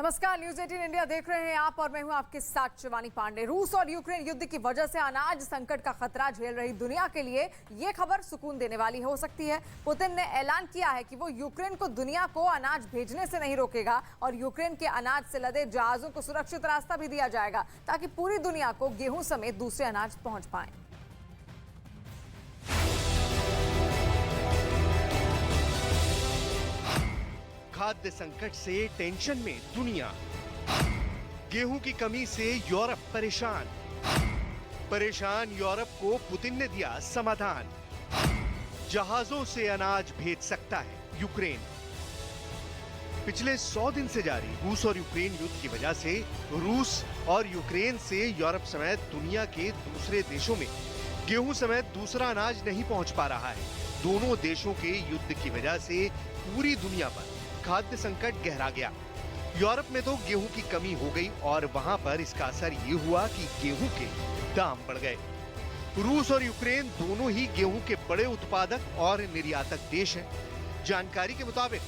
नमस्कार, news 18 India देख रहे हैं आप और मैं हूं आपके साथ शिवानी पांडे। रूस और यूक्रेन युद्ध की वजह से अनाज संकट का खतरा झेल रही दुनिया के लिए ये खबर सुकून देने वाली हो सकती है। पुतिन ने ऐलान किया है कि वो यूक्रेन को दुनिया को अनाज भेजने से नहीं रोकेगा और यूक्रेन के अनाज से लदे जहाजों को सुरक्षित रास्ता भी दिया जाएगा ताकि पूरी दुनिया को गेहूं समेत दूसरे अनाज पहुंच पाए। खाद्य संकट से टेंशन में दुनिया, गेहूं की कमी से यूरोप परेशान यूरोप को पुतिन ने दिया समाधान। जहाजों से अनाज भेज सकता है यूक्रेन। पिछले 100 दिन से जारी रूस और यूक्रेन युद्ध की वजह से रूस और यूक्रेन से यूरोप समेत दुनिया के दूसरे देशों में गेहूं समेत दूसरा अनाज नहीं पहुंच पा रहा है। दोनों देशों के युद्ध की वजह से पूरी दुनिया पर खाद्य संकट गहरा गया। यूरोप में तो गेहूं की कमी हो गई और वहां पर इसका असर ये हुआ कि गेहूं के दाम बढ़ गए। रूस और यूक्रेन दोनों ही गेहूं के बड़े उत्पादक और निर्यातक देश हैं। जानकारी के मुताबिक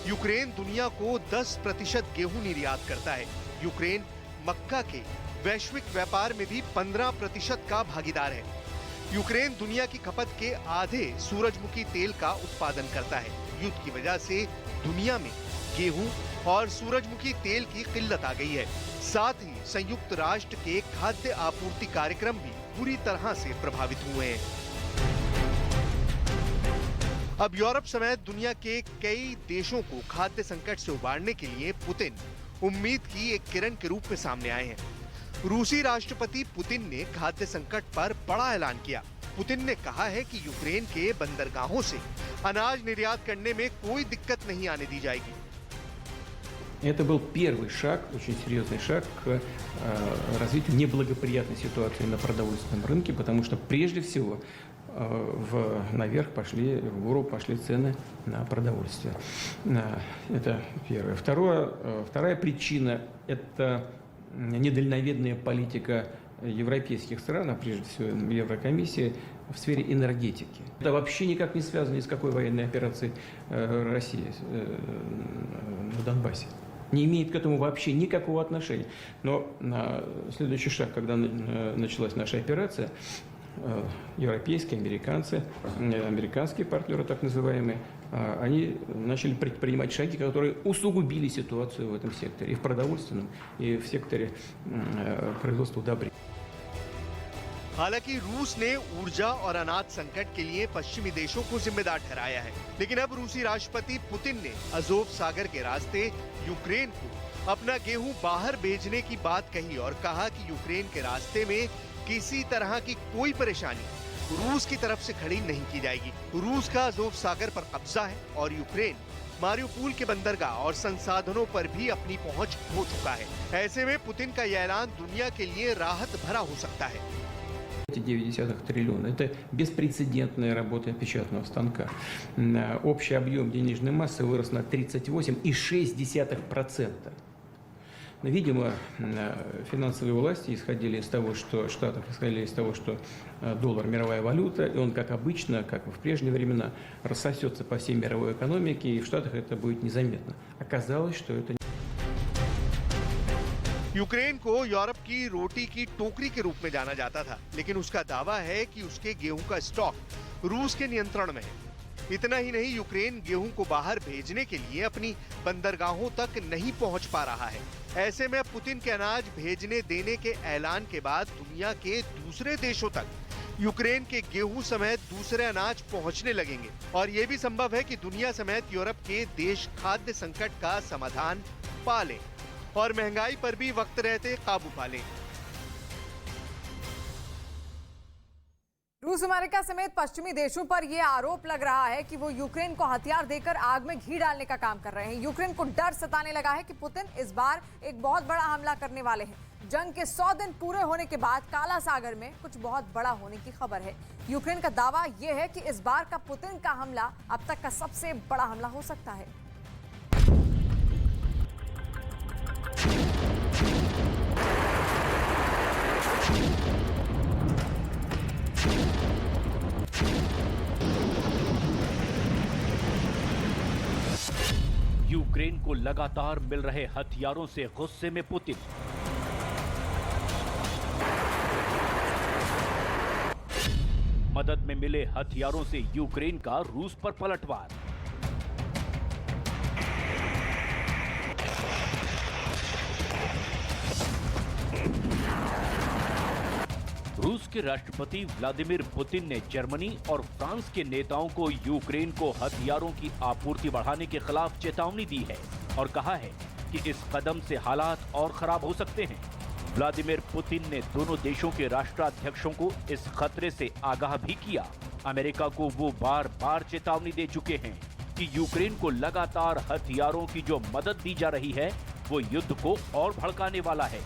यूक्रेन दुनिया को 10% गेहूं निर्यात करता है। यूक्रेन मक्का के वैश्विक व्यापार में भी 15% का भागीदार है। यूक्रेन दुनिया की खपत के आधे सूरजमुखी तेल का उत्पादन करता है। युद्ध की वजह से दुनिया में गेहूं और सूरजमुखी तेल की किल्लत आ गई है। साथ ही संयुक्त राष्ट्र के खाद्य आपूर्ति कार्यक्रम भी पूरी तरह से प्रभावित हुए हैं। अब यूरोप समेत दुनिया के कई देशों को खाद्य संकट से उबारने के लिए पुतिन उम्मीद की एक किरण के रूप में सामने आए हैं। रूसी राष्ट्रपति पुतिन ने खाद्य संकट पर बड़ा ऐलान किया। पुतिन ने कहा है कि यूक्रेन के बंदरगाहों से अनाज निर्यात करने में कोई दिक्कत नहीं आने दी जाएगी। Это был первый шаг, очень серьезный шаг к развитию неблагоприятной ситуации на продовольственном рынке, потому что прежде всего наверх пошли, в гору пошли цены на продовольствие. Это первое. Вторая причина – это недальновидная политика европейских стран, а прежде всего Еврокомиссии, в сфере энергетики. Это вообще никак не связано ни с какой военной операцией России на Донбассе. Не имеет к этому вообще никакого отношения. Но следующий шаг, когда началась наша операция, европейские, американские партнеры, так называемые, они начали предпринимать шаги, которые усугубили ситуацию в этом секторе, и в продовольственном, и в секторе производства удобрений. हालांकि रूस ने ऊर्जा और अनाज संकट के लिए पश्चिमी देशों को जिम्मेदार ठहराया है, लेकिन अब रूसी राष्ट्रपति पुतिन ने अज़ोव सागर के रास्ते यूक्रेन को अपना गेहूं बाहर भेजने की बात कही और कहा कि यूक्रेन के रास्ते में किसी तरह की कोई परेशानी रूस की तरफ से खड़ी नहीं की जाएगी। रूस का अज़ोव सागर पर कब्जा है और यूक्रेन मारिउपोल के बंदरगाह और संसाधनों पर भी अपनी पहुंच खो चुका है। ऐसे में पुतिन का यह ऐलान दुनिया के लिए राहत भरा हो सकता है। Эти 9,9 триллиона – это беспрецедентная работа печатного станка. Общий объем денежной массы вырос на 38,6%. Видимо, финансовые власти исходили из того, что доллар – мировая валюта, и он, как обычно, как в прежние времена, рассосется по всей мировой экономике, и в Штатах это будет незаметно. Оказалось, что это не यूक्रेन को यूरोप की रोटी की टोकरी के रूप में जाना जाता था, लेकिन उसका दावा है कि उसके गेहूं का स्टॉक रूस के नियंत्रण में है। इतना ही नहीं, यूक्रेन गेहूं को बाहर भेजने के लिए अपनी बंदरगाहों तक नहीं पहुंच पा रहा है। ऐसे में पुतिन के अनाज भेजने देने के ऐलान के बाद दुनिया के दूसरे देशों तक यूक्रेन के गेहूं समेत दूसरे अनाज पहुंचने लगेंगे और ये भी संभव है कि दुनिया समेत यूरोप के देश खाद्य संकट का समाधान पा लें और महंगाई पर भी वक्त रहते काबू पा लें। रूस, अमेरिका समेत पश्चिमी देशों पर यह आरोप लग रहा है कि वो यूक्रेन को हथियार देकर आग में घी डालने का काम कर रहे हैं। यूक्रेन को डर सताने लगा है कि पुतिन इस बार एक बहुत बड़ा हमला करने वाले हैं। जंग के 100 दिन पूरे होने के बाद काला सागर में कुछ बहुत बड़ा होने की खबर है। यूक्रेन का दावा यह है कि इस बार का पुतिन का हमला अब तक का सबसे बड़ा हमला हो सकता है। यूक्रेन को लगातार मिल रहे हथियारों से गुस्से में पुतिन। मदद में मिले हथियारों से यूक्रेन का रूस पर पलटवार। रूस के राष्ट्रपति व्लादिमीर पुतिन ने जर्मनी और फ्रांस के नेताओं को यूक्रेन को हथियारों की आपूर्ति बढ़ाने के खिलाफ चेतावनी दी है और कहा है कि इस कदम से हालात और खराब हो सकते हैं। व्लादिमीर पुतिन ने दोनों देशों के राष्ट्राध्यक्षों को इस खतरे से आगाह भी किया। अमेरिका को वो बार बार चेतावनी दे चुके हैं कि यूक्रेन को लगातार हथियारों की जो मदद दी जा रही है वो युद्ध को और भड़काने वाला है।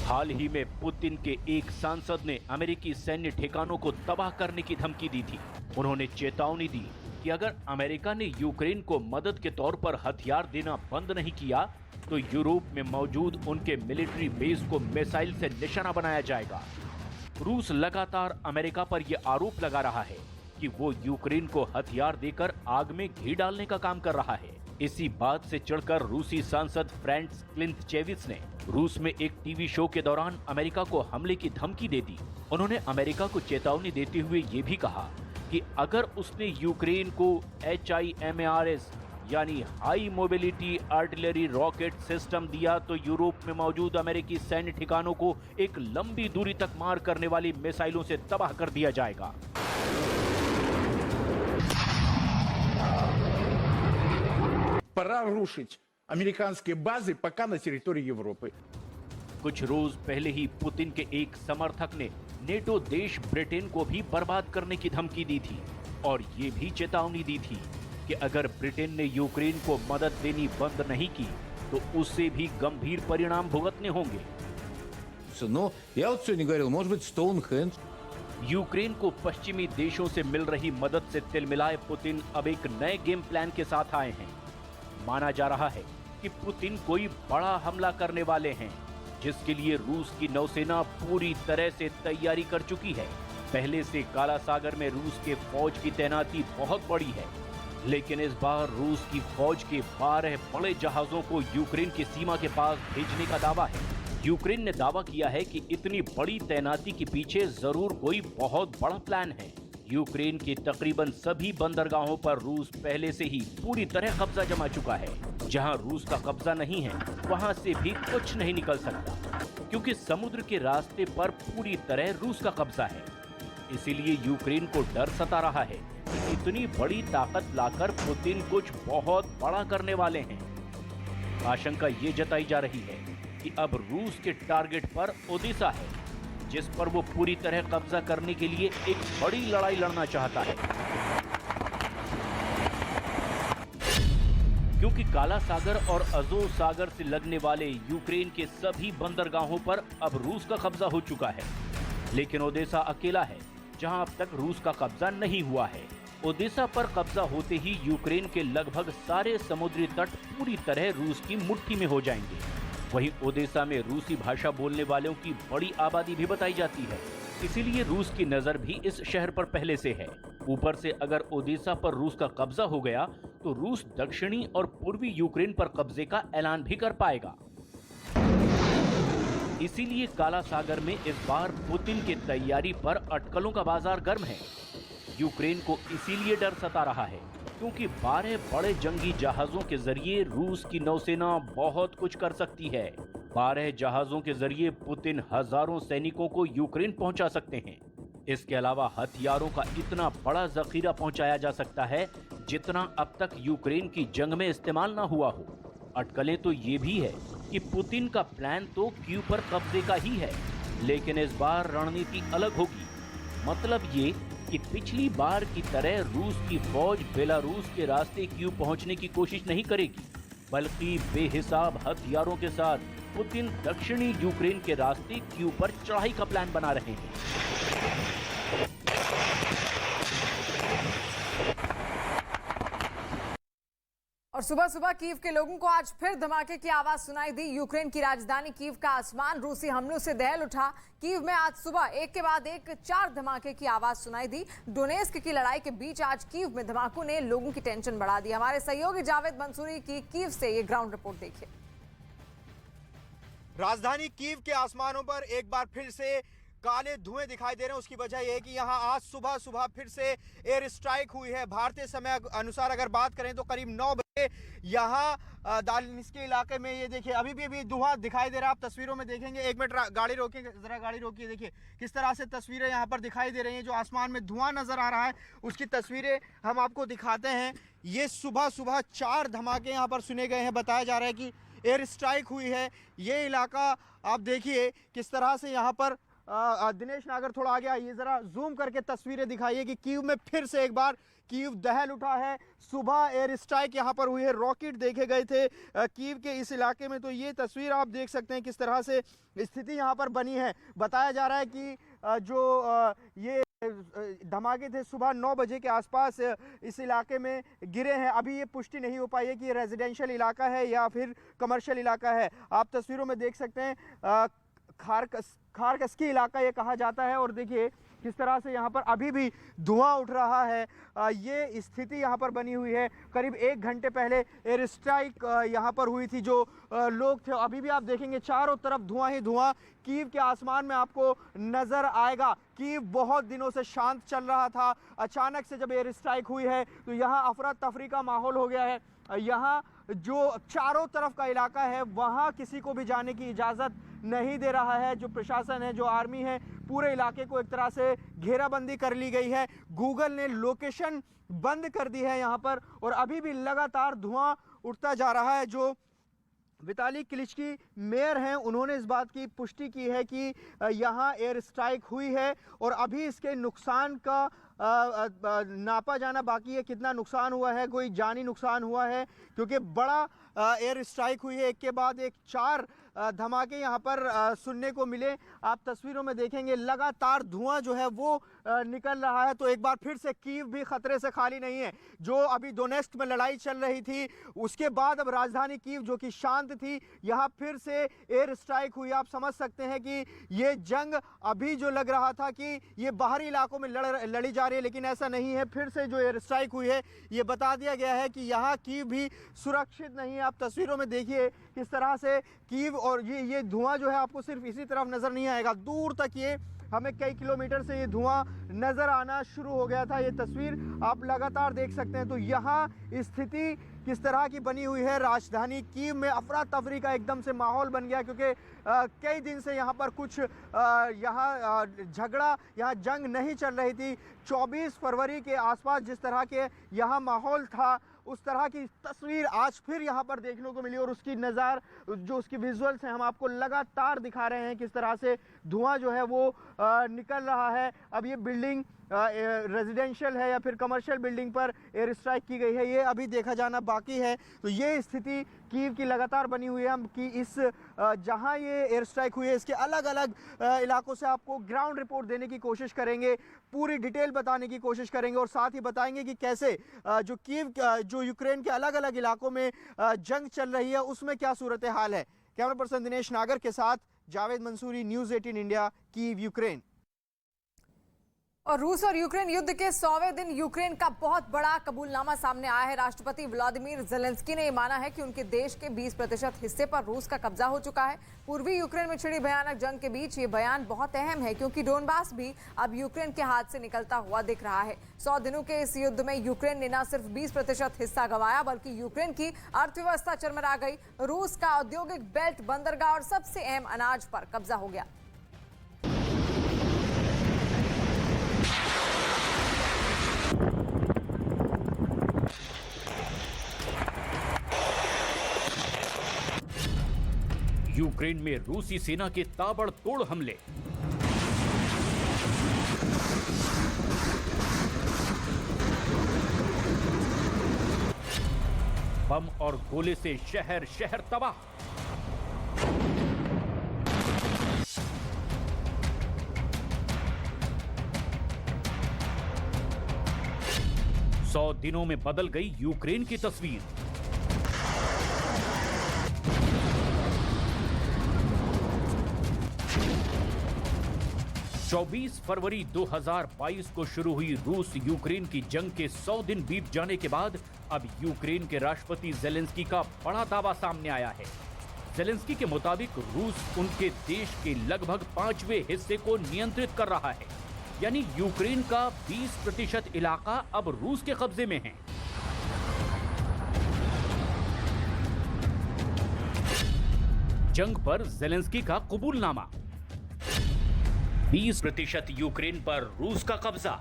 हाल ही में पुतिन के एक सांसद ने अमेरिकी सैन्य ठिकानों को तबाह करने की धमकी दी थी। उन्होंने चेतावनी दी कि अगर अमेरिका ने यूक्रेन को मदद के तौर पर हथियार देना बंद नहीं किया तो यूरोप में मौजूद उनके मिलिट्री बेस को मिसाइल से निशाना बनाया जाएगा। रूस लगातार अमेरिका पर यह आरोप लगा रहा है कि वो यूक्रेन को हथियार देकर आग में घी डालने का काम कर रहा है। इसी बात से चिढ़कर रूसी सांसद फ्रांस क्लिंटचेविच ने रूस में एक टीवी शो के दौरान अमेरिका को हमले की धमकी दे दी। उन्होंने अमेरिका को चेतावनी देते हुए ये भी कहा कि अगर उसने यूक्रेन को HIMARS यानी high mobility artillery rocket system दिया तो यूरोप में मौजूद अमेरिकी सैन्य ठिकानों को एक लंबी दूरी तक मार करने वाली मिसाइलों से तबाह कर दिया जाएगा। Пора рушить американские базы пока на территории Европы. कुछ रोज पहले ही पुतिन के एक समर्थक ने नेटो देश ब्रिटेन को भी बर्बाद करने की धमकी दी थी और ये भी चेतावनी दी थी कि अगर ब्रिटेन ने यूक्रेन को मदद देनी बंद नहीं की तो उससे भी गंभीर परिणाम भुगतने होंगे। Но я вот сегодня говорил, может быть, Стоунхендж. यूक्रेन को पश्चिमी देशों से मिल रही मदद से तिलमिलाए पुतिन अब एक नए गेम प्लान के साथ आए हैं। माना जा रहा है कि पुतिन कोई बड़ा हमला करने वाले हैं जिसके लिए रूस की नौसेना पूरी तरह से तैयारी कर चुकी है। पहले से काला सागर में रूस के फौज की तैनाती बहुत बड़ी है, लेकिन इस बार रूस की फौज के 12 बड़े जहाजों को यूक्रेन की सीमा के पास भेजने का दावा है। यूक्रेन ने दावा किया है कि इतनी बड़ी तैनाती के पीछे जरूर कोई बहुत बड़ा प्लान है। यूक्रेन के तकरीबन सभी बंदरगाहों पर रूस पहले से ही पूरी तरह कब्जा जमा चुका है। जहां रूस का कब्जा नहीं है वहां से भी कुछ नहीं निकल सकता, क्योंकि समुद्र के रास्ते पर पूरी तरह रूस का कब्जा है। इसीलिए यूक्रेन को डर सता रहा है कि इतनी बड़ी ताकत लाकर पुतिन कुछ बहुत बड़ा करने वाले हैं। आशंका ये जताई जा रही है कि अब रूस के टारगेट पर ओडेसा है, जिस पर वो पूरी तरह कब्जा करने के लिए एक बड़ी लड़ाई लड़ना चाहता है। क्योंकि काला सागर और अजोव सागर से लगने वाले यूक्रेन के सभी बंदरगाहों पर अब रूस का कब्जा हो चुका है, लेकिन ओडेसा अकेला है जहां अब तक रूस का कब्जा नहीं हुआ है। ओडेसा पर कब्जा होते ही यूक्रेन के लगभग सारे समुद्री तट पूरी तरह रूस की मुट्ठी में हो जाएंगे। वहीं ओडेसा में रूसी भाषा बोलने वालों की बड़ी आबादी भी बताई जाती है, इसीलिए रूस की नजर भी इस शहर पर पहले से है। ऊपर से अगर ओडेसा पर रूस का कब्जा हो गया तो रूस दक्षिणी और पूर्वी यूक्रेन पर कब्जे का ऐलान भी कर पाएगा। इसीलिए काला सागर में इस बार पुतिन की तैयारी पर अटकलों का बाजार गर्म है। यूक्रेन को इसीलिए डर सता रहा है क्योंकि 12 बड़े जंगी जहाजों के जरिए रूस की नौसेना बहुत कुछ कर सकती है। 12 जहाजों के जरिए पुतिन हजारों सैनिकों को यूक्रेन पहुंचा सकते हैं। इसके अलावा हथियारों का इतना बड़ा जखीरा पहुंचाया जा सकता है जितना अब तक यूक्रेन की जंग में इस्तेमाल ना हुआ हो। अटकलें तो ये भी है कि पुतिन का प्लान तो कीव पर कब्जे का ही है, लेकिन इस बार रणनीति अलग होगी। मतलब ये कि पिछली बार की तरह रूस की फौज बेलारूस के रास्ते कीव पहुंचने की कोशिश नहीं करेगी, बल्कि बेहिसाब हथियारों के साथ पुतिन दक्षिणी यूक्रेन के रास्ते कीव पर चढ़ाई का प्लान बना रहे हैं। और सुबह सुबह कीव के लोगों को आज फिर धमाके की आवाज सुनाई दी। यूक्रेन की राजधानी कीव का आसमान रूसी हमलों से दहल उठा। कीव में आज सुबह एक के बाद एक 4 धमाके की आवाज सुनाई दी। डोनेस्क की लड़ाई के बीच आज कीव में धमाकों ने लोगों की टेंशन बढ़ा दी। हमारे सहयोगी जावेद मंसूरी की कीव से ये ग्राउंड रिपोर्ट देखिए। राजधानी कीव के आसमानों पर एक बार फिर से काले धुएं दिखाई दे रहे हैं। उसकी वजह यह है कि यहाँ आज सुबह फिर से एयर स्ट्राइक हुई है। भारतीय समय अनुसार अगर बात करें तो करीब 9 बजे यहाँ दालिन्स्की के इलाके में ये देखिए अभी भी धुआं दिखाई दे रहा है। आप तस्वीरों में देखेंगे। एक मिनट गाड़ी रोकिए, जरा गाड़ी रोकिए। देखिए किस तरह से तस्वीरें यहाँ पर दिखाई दे रही हैं। जो आसमान में धुआं नजर आ रहा है उसकी तस्वीरें हम आपको दिखाते हैं। ये सुबह 4 धमाके यहाँ पर सुने गए हैं। बताया जा रहा है कि एयर स्ट्राइक हुई है। ये इलाका आप देखिए किस तरह से यहाँ पर दिनेश नागर थोड़ा आगे आइए, जरा जूम करके तस्वीरें दिखाइए कि कीव में फिर से एक बार कीव दहल उठा है। सुबह एयर स्ट्राइक यहाँ पर हुई है। रॉकेट देखे गए थे कीव के इस इलाके में। तो ये तस्वीर आप देख सकते हैं किस तरह से स्थिति यहाँ पर बनी है। बताया जा रहा है कि जो ये धमाके थे सुबह 9 बजे के आसपास इस इलाके में गिरे हैं। अभी ये पुष्टि नहीं हो पाई है कि ये रेजिडेंशियल इलाका है या फिर कमर्शियल इलाका है। आप तस्वीरों में देख सकते हैं खारकस्की इलाका ये कहा जाता है। और देखिए किस तरह से यहाँ पर अभी भी धुआं उठ रहा है। ये स्थिति यहाँ पर बनी हुई है। करीब 1 घंटे पहले एयर स्ट्राइक यहाँ पर हुई थी। जो लोग थे अभी भी आप देखेंगे चारों तरफ धुआं ही धुआं कीव के आसमान में आपको नजर आएगा। कीव बहुत दिनों से शांत चल रहा था। अचानक से जब एयर स्ट्राइक हुई है तो यहाँ अफरा तफरी का माहौल हो गया है। यहाँ जो चारों तरफ का इलाका है वहाँ किसी को भी जाने की इजाज़त नहीं दे रहा है। जो प्रशासन है, जो आर्मी है, पूरे इलाके को एक तरह से घेराबंदी कर ली गई है। गूगल ने लोकेशन बंद कर दी है यहाँ पर और अभी भी लगातार धुआं उठता जा रहा है। जो विताली क्लिचकी मेयर हैं उन्होंने इस बात की पुष्टि की है कि यहाँ एयर स्ट्राइक हुई है और अभी इसके नुकसान का नापा जाना बाकी है। कितना नुकसान हुआ है, कोई जानी नुकसान हुआ है, क्योंकि बड़ा एयर स्ट्राइक हुई है। एक के बाद एक 4 धमाके यहाँ पर सुनने को मिले। आप तस्वीरों में देखेंगे लगातार धुआं जो है वो निकल रहा है। तो एक बार फिर से कीव भी खतरे से खाली नहीं है। जो अभी डोनेस्क में लड़ाई चल रही थी उसके बाद अब राजधानी कीव जो कि शांत थी यहाँ फिर से एयर स्ट्राइक हुई। आप समझ सकते हैं कि ये जंग अभी जो लग रहा था कि ये बाहरी इलाकों में लड़ी जा रही है, लेकिन ऐसा नहीं है। फिर से जो एयर स्ट्राइक हुई है ये बता दिया गया है कि यहाँ कीव भी सुरक्षित नहीं है। आप तस्वीरों में देखिए किस तरह से कीव और ये धुआं जो है आपको सिर्फ इसी तरफ नजर नहीं आएगा, दूर तक ये हमें कई किलोमीटर से ये धुआं नजर आना शुरू हो गया था। ये तस्वीर आप लगातार देख सकते हैं। तो यहाँ स्थिति किस तरह की बनी हुई है। राजधानी कीव में अफरा तफरी का एकदम से माहौल बन गया, क्योंकि कई दिन से यहाँ पर कुछ यहाँ झगड़ा, यहाँ जंग नहीं चल रही थी। 24 फरवरी के आसपास जिस तरह के यहाँ माहौल था उस तरह की तस्वीर आज फिर यहाँ पर देखने को मिली। और उसकी जो उसकी विजुअल्स हैं हम आपको लगातार दिखा रहे हैं किस तरह से धुआं जो है वो निकल रहा है। अब ये बिल्डिंग रेजिडेंशियल है या फिर कमर्शियल बिल्डिंग पर एयर स्ट्राइक की गई है, ये अभी देखा जाना बाकी है। तो ये स्थिति कीव की लगातार बनी हुई है। हम कि इस जहां ये एयर स्ट्राइक हुई है इसके अलग अलग इलाकों से आपको ग्राउंड रिपोर्ट देने की कोशिश करेंगे, पूरी डिटेल बताने की कोशिश करेंगे और साथ ही बताएंगे कि कैसे जो कीव जो यूक्रेन के अलग अलग इलाकों में जंग चल रही है उसमें क्या सूरत हाल है। कैमरा पर्सन दिनेश नागर के साथ Javed Mansuri, news 18 India, Kyiv, Ukraine. और रूस और यूक्रेन युद्ध के 100वें दिन यूक्रेन का बहुत बड़ा कबूलनामा सामने आया है। राष्ट्रपति व्लादिमीर ज़ेलेंस्की ने माना है कि उनके देश के 20% हिस्से पर रूस का कब्जा हो चुका है। पूर्वी यूक्रेन में छिड़ी भयानक जंग के बीच ये बयान बहुत अहम है, क्योंकि डोनबास भी अब यूक्रेन के हाथ से निकलता हुआ दिख रहा है। 100 दिनों के इस युद्ध में यूक्रेन ने न सिर्फ 20% हिस्सा गंवाया, बल्कि यूक्रेन की अर्थव्यवस्था चरमरा गई। रूस का औद्योगिक बेल्ट, बंदरगाह और सबसे अहम अनाज पर कब्जा हो गया। यूक्रेन में रूसी सेना के ताबड़तोड़ हमले। बम और गोले से शहर शहर तबाह। सौ दिनों में बदल गई यूक्रेन की तस्वीर। 24 फरवरी 2022 को शुरू हुई रूस यूक्रेन की जंग के 100 दिन बीत जाने के बाद अब यूक्रेन के राष्ट्रपति जेलेंस्की का बड़ा दावा सामने आया है। जेलेंस्की के मुताबिक रूस उनके देश के लगभग 5वें हिस्से को नियंत्रित कर रहा है, यानी यूक्रेन का 20% इलाका अब रूस के कब्जे में है। जंग पर जेलेंस्की का कबूलनामा। 20% यूक्रेन पर रूस का कब्जा।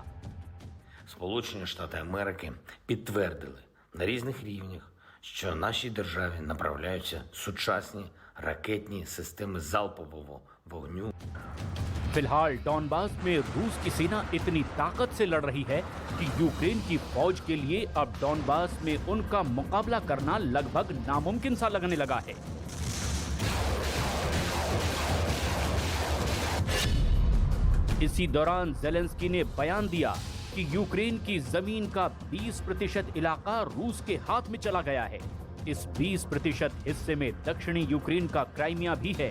Сполучені Штати Америки підтвердили на різних рівнях, що нашій державі направляються сучасні ракетні системи залпового вогню. फिलहाल डॉनबास में रूस की सेना इतनी ताकत से लड़ रही है कि यूक्रेन की फौज के लिए अब डॉनबास में उनका मुकाबला करना लगभग नामुमकिन सा लगने लगा है। इसी दौरान जेलेंस्की ने बयान दिया कि यूक्रेन की जमीन का 20% इलाका रूस के हाथ में चला गया है। इस 20% हिस्से में दक्षिणी यूक्रेन का क्राइमिया भी है,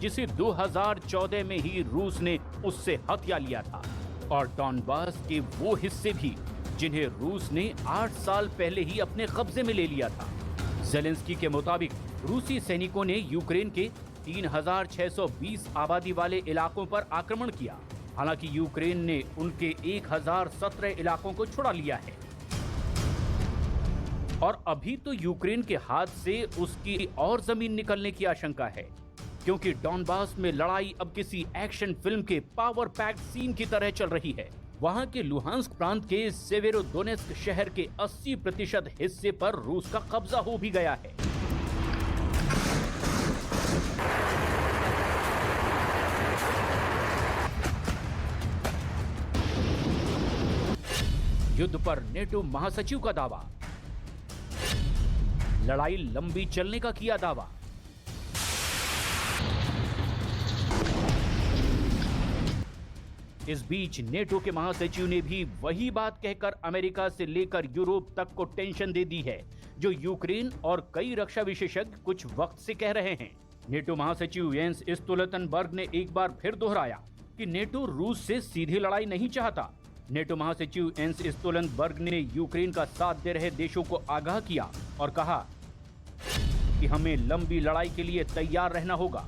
जिसे 2014 में ही रूस ने उससे हथिया लिया था, और डॉनबास के वो हिस्से भी जिन्हें रूस ने 8 साल पहले ही अपने कब्जे में ले लिया था। जेलेंस्की के मुताबिक रूसी सैनिकों ने यूक्रेन के 3620 आबादी वाले इलाकों पर आक्रमण किया। हालांकि यूक्रेन ने उनके 1017 इलाकों को छुड़ा लिया है और अभी तो यूक्रेन के हाथ से उसकी और जमीन निकलने की आशंका है, क्योंकि डॉनबास में लड़ाई अब किसी एक्शन फिल्म के पावर पैक्ड सीन की तरह चल रही है। वहां के लुहांस्क प्रांत के सेवेरोडोनेस्क शहर के 80% हिस्से पर रूस का कब्जा हो भी गया है। युद्ध पर नेटो महासचिव का दावा। लड़ाई लंबी चलने का किया दावा। इस बीच नेटो के महासचिव ने भी वही बात कहकर अमेरिका से लेकर यूरोप तक को टेंशन दे दी है, जो यूक्रेन और कई रक्षा विशेषज्ञ कुछ वक्त से कह रहे हैं। नेटो महासचिव येंस स्टोल्टनबर्ग ने एक बार फिर दोहराया कि नेटो रूस से सीधी लड़ाई नहीं चाहता। नेटो महासचिव येंस स्टोल्टनबर्ग ने यूक्रेन का साथ दे रहे देशों को आगाह किया और कहा कि हमें लंबी लड़ाई के लिए तैयार रहना होगा।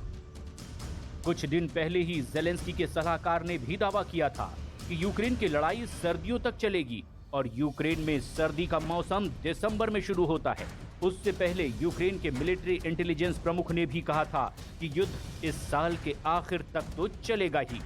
कुछ दिन पहले ही जेलेंस्की के सलाहकार ने भी दावा किया था कि यूक्रेन की लड़ाई सर्दियों तक चलेगी और यूक्रेन में सर्दी का मौसम दिसंबर में शुरू होता है। उससे पहले यूक्रेन के मिलिट्री इंटेलिजेंस प्रमुख ने भी कहा था कि युद्ध इस साल के आखिर तक तो चलेगा ही।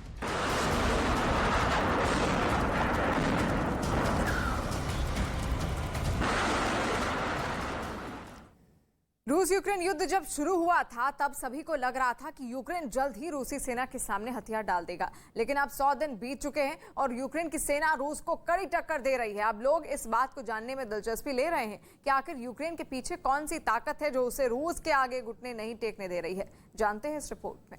रूस यूक्रेन युद्ध जब शुरू हुआ था तब सभी को लग रहा था कि यूक्रेन जल्द ही रूसी सेना के सामने हथियार डाल देगा, लेकिन अब 100 दिन बीत चुके हैं और यूक्रेन की सेना रूस को कड़ी टक्कर दे रही है। अब लोग इस बात को जानने में दिलचस्पी ले रहे हैं कि आखिर यूक्रेन के पीछे कौन सी ताकत है जो उसे रूस के आगे घुटने नहीं टेकने दे रही है। जानते हैं इस रिपोर्ट में।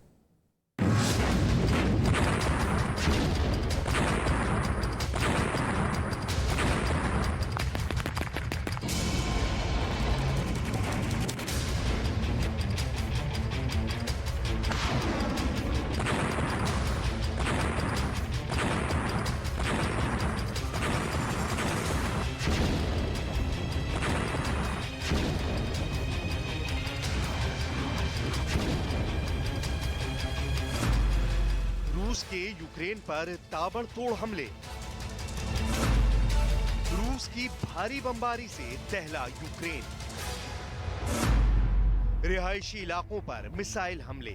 रूस के यूक्रेन पर ताबड़तोड़ हमले। रूस की भारी बमबारी से दहला यूक्रेन। रिहायशी इलाकों पर मिसाइल हमले।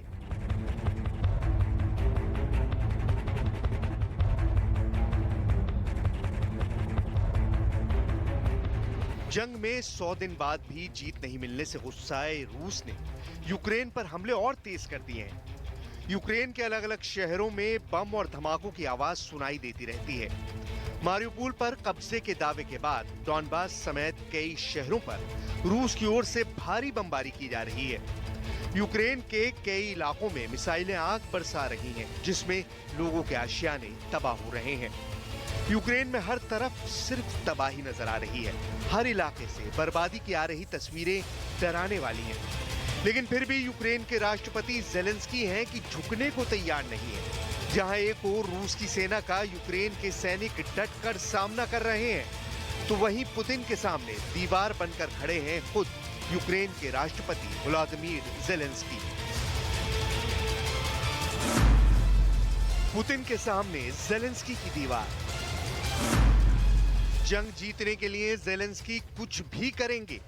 जंग में 100 दिन बाद भी जीत नहीं मिलने से गुस्साए रूस ने यूक्रेन पर हमले और तेज कर दिए हैं। यूक्रेन के अलग अलग शहरों में बम और धमाकों की आवाज सुनाई देती रहती है। मारिउपोल पर कब्जे के दावे के बाद डॉनबास समेत कई शहरों पर रूस की ओर से भारी बमबारी की जा रही है। यूक्रेन के कई इलाकों में मिसाइलें आग बरसा रही हैं, जिसमें लोगों के आशियाने तबाह हो रहे हैं। यूक्रेन में हर तरफ सिर्फ तबाही नजर आ रही है। हर इलाके से बर्बादी की आ रही तस्वीरें डराने वाली हैं। लेकिन फिर भी यूक्रेन के राष्ट्रपति जेलेंस्की हैं कि झुकने को तैयार नहीं है। जहां एक ओर रूस की सेना का यूक्रेन के सैनिक डटकर सामना कर रहे हैं, तो वहीं पुतिन के सामने दीवार बनकर खड़े हैं खुद यूक्रेन के राष्ट्रपति व्लादिमीर ज़ेलेंस्की। पुतिन के सामने ज़ेलेंस्की की दीवार। जंग जीतने के लिए ज़ेलेंस्की कुछ भी करेंगे।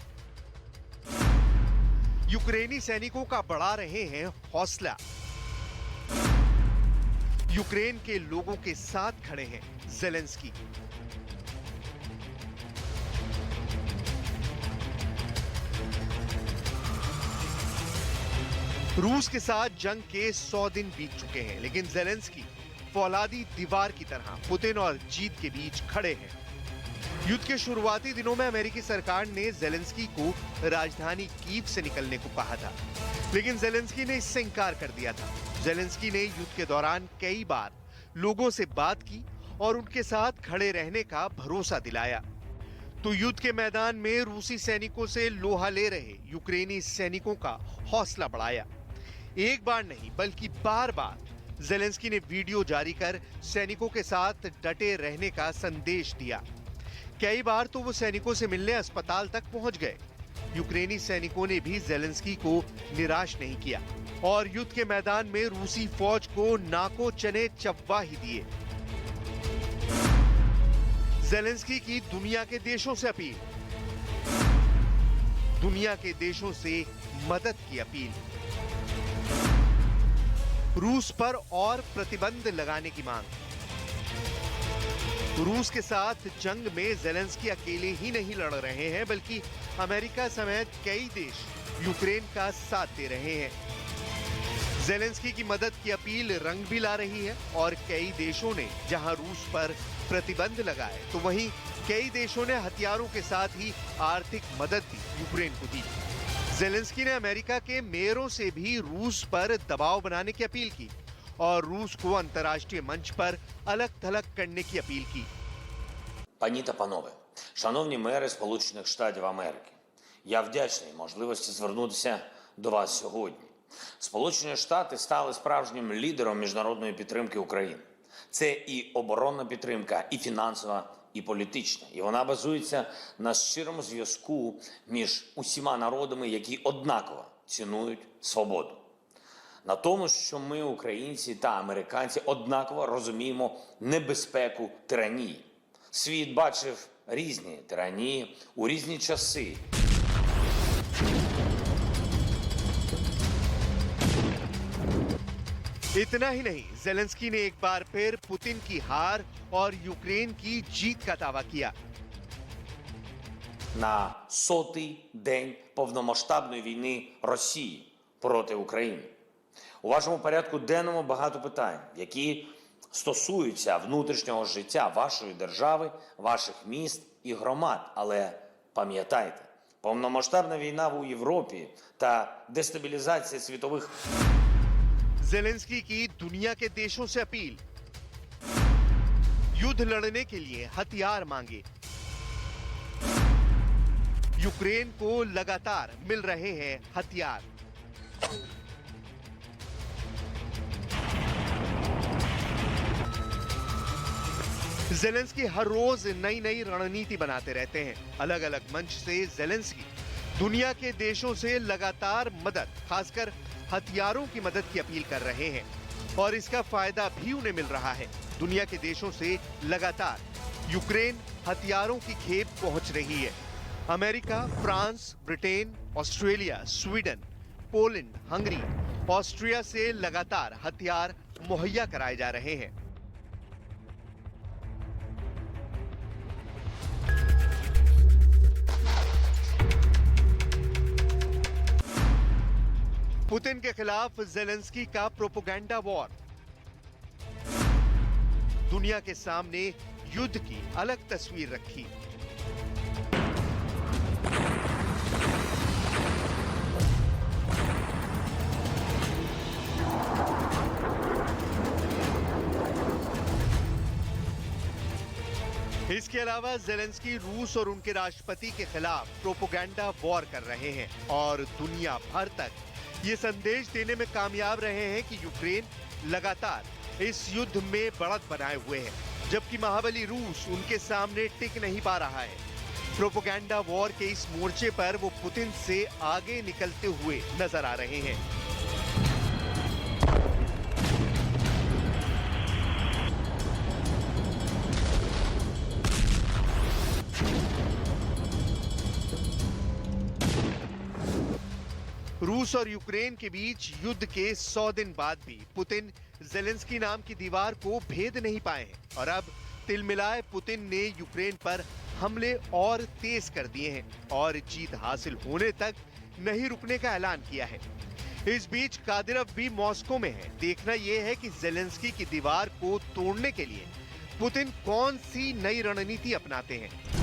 यूक्रेनी सैनिकों का बढ़ा रहे हैं हौसला। यूक्रेन के लोगों के साथ खड़े हैं ज़ेलेंस्की। रूस के साथ जंग के 100 दिन बीत चुके हैं, लेकिन ज़ेलेंस्की फौलादी दीवार की तरह पुतिन और जीत के बीच खड़े हैं। युद्ध के शुरुआती दिनों में अमेरिकी सरकार ने ज़ेलेंस्की को राजधानी कीव से निकलने को कहा था, लेकिन ज़ेलेंस्की ने इससे इनकार कर दिया था। ज़ेलेंस्की ने युद्ध के दौरान कई बार लोगों से बात की और उनके साथ खड़े रहने का भरोसा दिलाया। तो युद्ध के मैदान में रूसी सैनिकों से लोहा ले रहे यूक्रेनी सैनिकों का हौसला बढ़ाया। एक बार नहीं बल्कि बार बार ज़ेलेंस्की ने वीडियो जारी कर सैनिकों के साथ डटे रहने का संदेश दिया। कई बार तो वो सैनिकों से मिलने अस्पताल तक पहुंच गए। यूक्रेनी सैनिकों ने भी ज़ेलेंस्की को निराश नहीं किया और युद्ध के मैदान में रूसी फौज को नाको चने चब्बा ही दिए। ज़ेलेंस्की की दुनिया के देशों से अपील, दुनिया के देशों से मदद की अपील, रूस पर और प्रतिबंध लगाने की मांग। रूस के साथ जंग में ज़ेलेंस्की अकेले ही नहीं लड़ रहे हैं, बल्कि अमेरिका समेत कई देश यूक्रेन का साथ दे रहे हैं। ज़ेलेंस्की की मदद की अपील रंग भी ला रही है और कई देशों ने जहां रूस पर प्रतिबंध लगाए, तो वहीं कई देशों ने हथियारों के साथ ही आर्थिक मदद भी यूक्रेन को दी। ज़ेलेंस्की ने अमेरिका के मेयरों से भी रूस पर दबाव बनाने की अपील की और रूस को अंतर्राष्ट्रीय मंच पर अलग-थलग करने की अपील की। Пані та панове, шановні мери Сполучених Штатів Америки, я вдячний можливості звернутися до вас сьогодні. Сполучені Штати стали справжнім лідером міжнародної підтримки України. Це і оборонна підтримка, і фінансова, і політична. І вона базується на щирому зв'язку між усіма народами, які однаково цінують свободу. На тому, що ми, українці та американці, однаково розуміємо небезпеку тиранії. Світ бачив різні тиранії у різні часи. इतना ही नहीं, ज़ेलेंस्की ने एक बार फिर पुतिन की हार और यूक्रेन की जीत का दावा किया। На 100-й день повномасштабної війни Росії проти України. У вашому порядку денному багато питань, які стосуються внутрішнього життя вашої держави, ваших міст і громад. Але пам'ятайте, повномасштабна війна у Європі та дестабілізація світових... ज़ेलेंस्की की दुनिया के देशों से अपील, युद्ध लड़ने के लिए हथियार मांगे। यूक्रेन को लगातार मिल रहे हैं हथियार। ज़ेलेंस्की हर रोज नई नई रणनीति बनाते रहते हैं। अलग अलग मंच से ज़ेलेंस्की दुनिया के देशों से लगातार मदद, खासकर हथियारों की मदद की अपील कर रहे हैं और इसका फायदा भी उन्हें मिल रहा है। दुनिया के देशों से लगातार यूक्रेन हथियारों की खेप पहुंच रही है। America, France, Britain, Australia, Sweden, Poland, Hungary, Austria से लगातार हथियार मुहैया कराए जा रहे हैं। पुतिन के खिलाफ ज़ेलेंस्की का प्रोपेगेंडा वॉर, दुनिया के सामने युद्ध की अलग तस्वीर रखी। इसके अलावा ज़ेलेंस्की रूस और उनके राष्ट्रपति के खिलाफ प्रोपेगेंडा वॉर कर रहे हैं और दुनिया भर तक ये संदेश देने में कामयाब रहे हैं कि यूक्रेन लगातार इस युद्ध में बढ़त बनाए हुए हैं, जबकि महाबली रूस उनके सामने टिक नहीं पा रहा है। प्रोपेगेंडा वॉर के इस मोर्चे पर वो पुतिन से आगे निकलते हुए नजर आ रहे हैं। रूस और यूक्रेन के बीच युद्ध के 100 दिन बाद भी पुतिन ज़ेलेंस्की नाम की दीवार को भेद नहीं पाए हैं और अब तिलमिलाए पुतिन ने यूक्रेन पर हमले और तेज कर दिए हैं और जीत हासिल होने तक नहीं रुकने का ऐलान किया है। इस बीच कादिरव भी मॉस्को में है। देखना यह है कि ज़ेलेंस्की की दीवार को तोड़ने के लिए पुतिन कौन सी नई रणनीति अपनाते हैं।